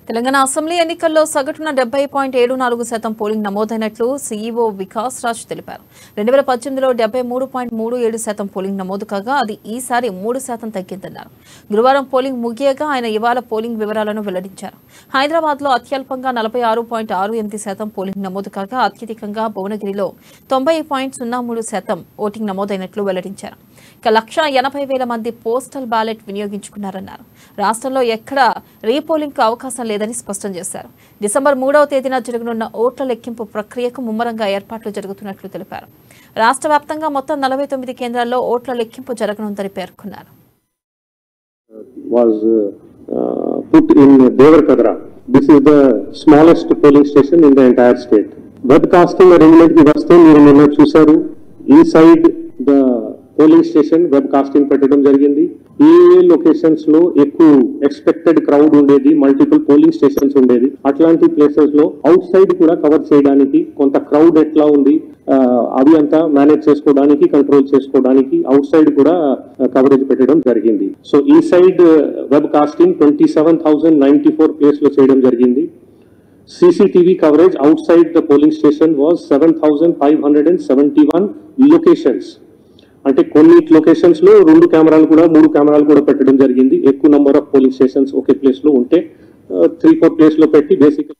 Telangana assembly ఎన్నికల్లో సగటున 70.74% polling నమోదైనట్లు CEO Vikas Raj తెలిపారు. 2018లో 73.37% పోలింగ్ నమోదు కాగా అది ఈసారి 3% తగ్గిందన్నారు. గురువారం పోలింగ్ ముగియగా ఆయన ఇవాళ పోలింగ్ వివరాలను వెల్లడించారు. హైదరాబాద్లో అత్యల్పంగా 46.68% పోలింగ్ నమోదు కాగా అత్యధికంగా భువనగిరిలో 90.03% ఓటింగ్ నమోదైనట్లు వెల్లడించారు. ఇక 1,80,000 మంది పోస్టల్ బ్యాలెట్ వినియోగించుకున్నారన్నారు. రాష్ట్రంలో ఎక్కడా రీపోలింగ్ కు అవకాశం లేదని స్పష్టం చేశారు. డిసెంబర్ 3వ తేదీన జరగనున్న ఓట్ల లెక్కింపు ప్రక్రియకు ముమ్మరంగా ఏర్పాట్లు జరుగుతున్నట్లు తెలిపారు. రాష్ట్ర వ్యాప్తంగా మొత్తం 49 కేంద్రాల్లో ఓట్ల లెక్కింపు జరగనుందని పేర్కొన్నారు. Put in Devarkadra. This is the smallest polling station in the entire state. Webcasting arrangement ki vaste meer nina chusaru. Inside the polling station webcasting పెట్టడం జరిగింది. ఈ లొకేషన్స్ లో ఎక్కువ ఎక్స్పెక్టెడ్ క్రౌడ్ ఉండేది, మల్టిపుల్ పోలింగ్ స్టేషన్స్ ఉండేది. అట్లాంటి places లో out side కూడా కవర్ చేయడానికి కొంత క్రౌడ్ ఎట్లా ఉంది అవి అంతా మేనేజ్ చేసుకోవడానికి, కంట్రోల్ చేసుకోవడానికి అవుట్ సైడ్ కూడా కవరేజ్ పెట్టడం జరిగింది. సో ఈ సైడ్ వెబ్ కాస్టింగ్ 27,094 ప్లేస్ లో చేయడం జరిగింది. CCTV coverage outside the polling station was 7,571 locations. అంటే కొన్ని లొకేషన్స్ లో 2 కెమెరాలు కూడా 3 కెమెరాలు కూడా పెట్టడం జరిగింది. ఎక్కువ number of polling stations okay place లో ఉంటే 3-4 ప్లేస్ లో పెట్టి బేసిక్